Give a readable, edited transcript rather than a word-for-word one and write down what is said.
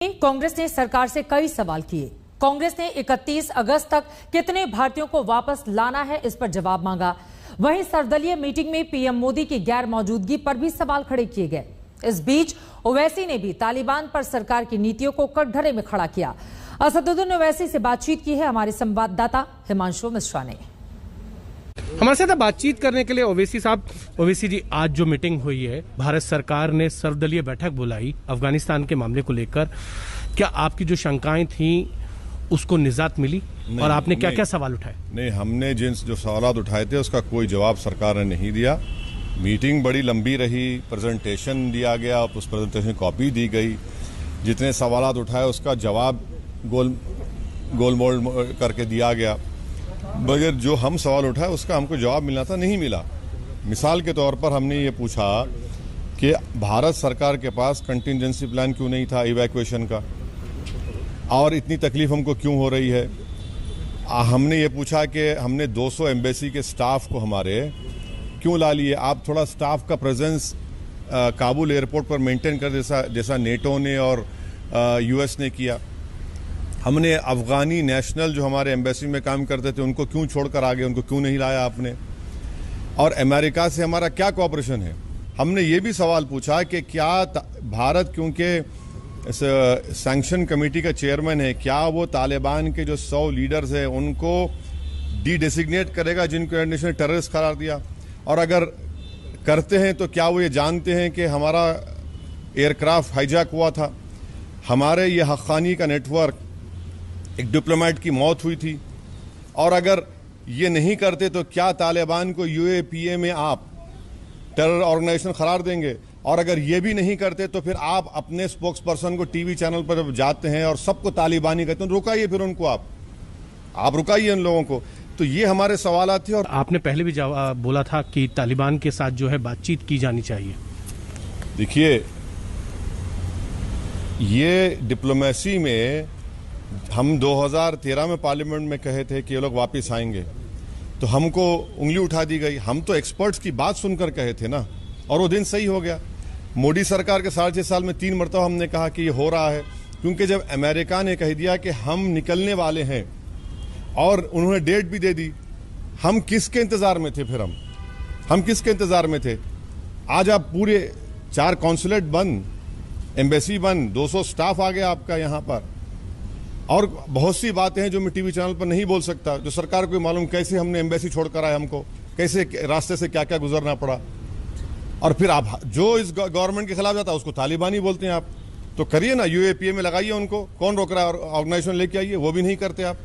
कांग्रेस ने सरकार से कई सवाल किए। कांग्रेस ने 31 अगस्त तक कितने भारतीयों को वापस लाना है, इस पर जवाब मांगा। वहीं सर्वदलीय मीटिंग में पीएम मोदी की गैर मौजूदगी पर भी सवाल खड़े किए गए। इस बीच ओवैसी ने भी तालिबान पर सरकार की नीतियों को कटघरे में खड़ा किया। असदुद्दीन ओवैसी से बातचीत की है हमारे संवाददाता हिमांशु मिश्रा ने। हमारे साथ बातचीत करने के लिए ओवैसी साहब। ओवैसी जी, आज जो मीटिंग हुई है, भारत सरकार ने सर्वदलीय बैठक बुलाई अफगानिस्तान के मामले को लेकर, क्या आपकी जो शंकाएं थी उसको निजात मिली और आपने क्या क्या सवाल उठाए? नहीं, हमने जो सवाल उठाए थे उसका कोई जवाब सरकार ने नहीं दिया। मीटिंग बड़ी लंबी रही, प्रेजेंटेशन दिया गया, उस प्रेजेंटेशन कॉपी दी गई, जितने सवाल उठाए उसका जवाब गोलमोल करके दिया गया, मगर जो हम सवाल उठाए उसका हमको जवाब मिलना था, नहीं मिला। मिसाल के तौर पर हमने ये पूछा कि भारत सरकार के पास कंटिजेंसी प्लान क्यों नहीं था इवैक्यूएशन का, और इतनी तकलीफ हमको क्यों हो रही है। हमने ये पूछा कि हमने 200 एम्बेसी के स्टाफ को हमारे क्यों ला लिए, आप थोड़ा स्टाफ का प्रेजेंस काबुल एयरपोर्ट पर मेंटेन कर जैसा नेटो ने और यूएस ने किया। हमने अफगानी नेशनल जो हमारे एम्बेसी में काम करते थे उनको क्यों छोड़कर आ गए, उनको क्यों नहीं लाया आपने, और अमेरिका से हमारा क्या कोऑपरेशन है। हमने ये भी सवाल पूछा कि क्या भारत, क्योंकि सैंक्शन कमेटी का चेयरमैन है, क्या वो तालिबान के जो 100 लीडर्स हैं उनको डिसिग्नेट करेगा जिनको यूनाइटेड नेशन ने टेररिस्ट करार दिया, और अगर करते हैं तो क्या वो ये जानते हैं कि हमारा एयरक्राफ्ट हाईजैक हुआ था, हमारे ये हक़ानी का नेटवर्क, एक डिप्लोमेट की मौत हुई थी, और अगर ये नहीं करते तो क्या तालिबान को यूएपीए में आप टेरर ऑर्गेनाइजेशन करार देंगे, और अगर ये भी नहीं करते तो फिर आप अपने स्पोक्स पर्सन को टीवी चैनल पर जब जाते हैं और सबको तालिबानी कहते हैं, रुकाइए फिर उनको, आप रुकाइए उन लोगों को। तो ये हमारे सवाल थे। और आपने पहले भी बोला था कि तालिबान के साथ जो है बातचीत की जानी चाहिए। देखिए, ये डिप्लोमेसी में हम 2013 में पार्लियामेंट में कहे थे कि ये लोग वापस आएंगे, तो हमको उंगली उठा दी गई। हम तो एक्सपर्ट्स की बात सुनकर कहे थे ना, और वो दिन सही हो गया। मोदी सरकार के 6.5 साल में 3 मरतबा हमने कहा कि ये हो रहा है, क्योंकि जब अमेरिका ने कह दिया कि हम निकलने वाले हैं और उन्होंने डेट भी दे दी, हम किसके इंतजार में थे? फिर हम किसके इंतजार में थे? आज आप पूरे 4 कॉन्सुलेट बंद, एम्बेसी बंद, 200 स्टाफ आ गया आपका यहाँ पर, और बहुत सी बातें हैं जो मैं टीवी चैनल पर नहीं बोल सकता, जो सरकार को मालूम कैसे हमने एम्बेसी छोड़कर आए, हमको कैसे रास्ते से क्या क्या गुजरना पड़ा। और फिर आप जो इस गवर्नमेंट के खिलाफ जाता है उसको तालिबानी बोलते हैं। आप तो करिए ना, यूएपीए में लगाइए उनको, कौन रोक रहा है? ऑर्गेनाइजेशन लेके आइए, वो भी नहीं करते आप।